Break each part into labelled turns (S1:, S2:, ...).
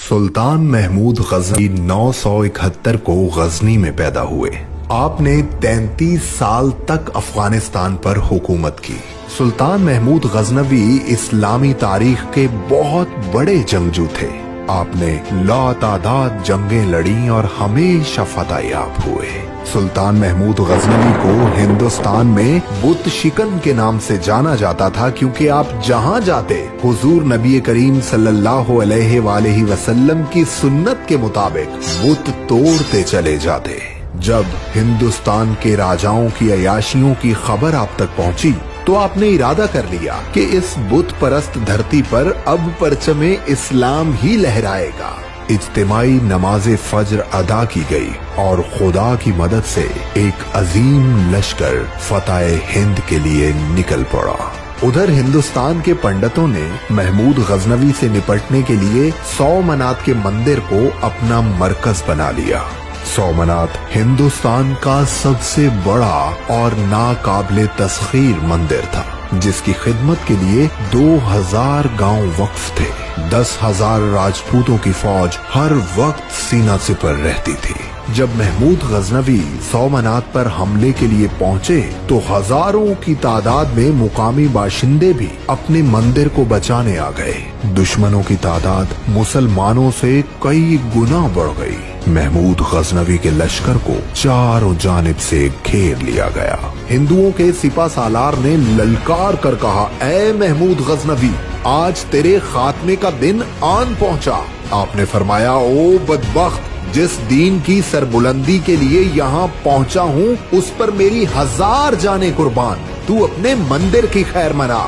S1: सुल्तान महमूद गजनवी 971 को गजनी में पैदा हुए। आपने 33 साल तक अफगानिस्तान पर हुकूमत की। सुल्तान महमूद गजनवी इस्लामी तारीख के बहुत बड़े जंगजू थे। आपने लातादाद जंगें लड़ी और हमेशा फतेहयाब हुए। सुल्तान महमूद गजनवी को हिंदुस्तान में बुत शिकन के नाम से जाना जाता था, क्योंकि आप जहां जाते हुजूर नबी करीम सल्लल्लाहु अलैहि वसल्लम की सुन्नत के मुताबिक बुत तोड़ते चले जाते। जब हिंदुस्तान के राजाओं की अयाशियों की खबर आप तक पहुंची तो आपने इरादा कर लिया कि इस बुत परस्त धरती पर अब परचमे इस्लाम ही लहराएगा। इज्तिमाई नमाज़े फज्र अदा की गई और खुदा की मदद से एक अजीम लश्कर फतेह हिंद के लिए निकल पड़ा। उधर हिंदुस्तान के पंडितों ने महमूद गजनवी से निपटने के लिए सोमनाथ के मंदिर को अपना मरकज बना लिया। सोमनाथ हिंदुस्तान का सबसे बड़ा और नाकाबिले तस्खीर मंदिर था, जिसकी खिदमत के लिए 2000 गांव वक्फ थे। 10,000 राजपूतों की फौज हर वक्त सीना सिपर रहती थी। जब महमूद गजनवी सोमनाथ पर हमले के लिए पहुंचे तो हजारों की तादाद में मुकामी बाशिंदे भी अपने मंदिर को बचाने आ गए। दुश्मनों की तादाद मुसलमानों से कई गुना बढ़ गई। महमूद गजनवी के लश्कर को चारों जानिब से घेर लिया गया। हिंदुओं के सिपा सालार ने ललकार कर कहा, ऐ महमूद गजनवी, आज तेरे खात्मे का दिन आन पहुंचा। आपने फरमाया, ओ बदबख्त, जिस दीन की सरबुलंदी के लिए यहाँ पहुँचा हूँ उस पर मेरी 1000 जाने कुर्बान। तू अपने मंदिर की खैर मना।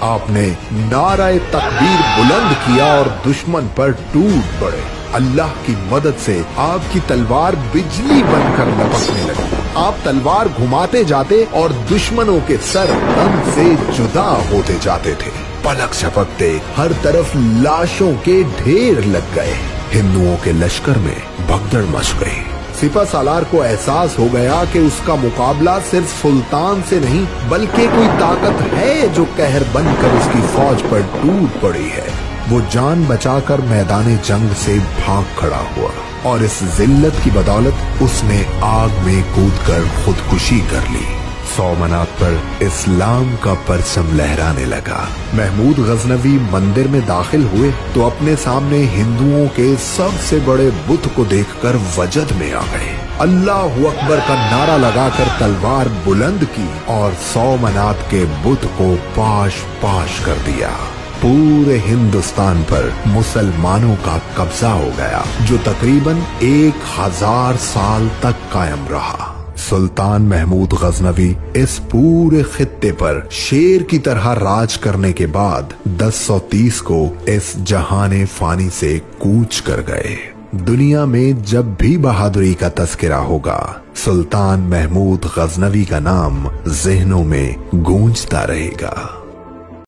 S1: आपने नाराए तकबीर बुलंद किया और दुश्मन पर टूट पड़े। अल्लाह की मदद से आपकी तलवार बिजली बनकर लपकने लगी। आप तलवार घुमाते जाते और दुश्मनों के सर तन से जुदा होते जाते थे। पलक झपकते हर तरफ लाशों के ढेर लग गए। हिंदुओं के लश्कर में भगदड़ मच गई। सिपा सालार को एहसास हो गया कि उसका मुकाबला सिर्फ सुल्तान से नहीं बल्कि कोई ताकत है जो कहर बनकर उसकी फौज पर टूट पड़ी है। वो जान बचाकर मैदान जंग से भाग खड़ा हुआ और इस जिल्लत की बदौलत उसने आग में कूदकर खुदकुशी कर ली। सोमनाथ पर इस्लाम का परचम लहराने लगा। महमूद गजनवी मंदिर में दाखिल हुए तो अपने सामने हिंदुओं के सबसे बड़े बुत को देखकर वजद में आ गए। अल्लाहु अकबर का नारा लगाकर तलवार बुलंद की और सोमनाथ के बुत को पाश पाश कर दिया। पूरे हिंदुस्तान पर मुसलमानों का कब्जा हो गया, जो तकरीबन 1000 साल तक कायम रहा। सुल्तान महमूद गजनवी इस पूरे खित्ते पर शेर की तरह राज करने के बाद 1030 को इस जहाने फानी से कूच कर गए। दुनिया में जब भी बहादुरी का तस्करा होगा, सुल्तान महमूद गजनवी का नाम ज़हनों में गूंजता रहेगा।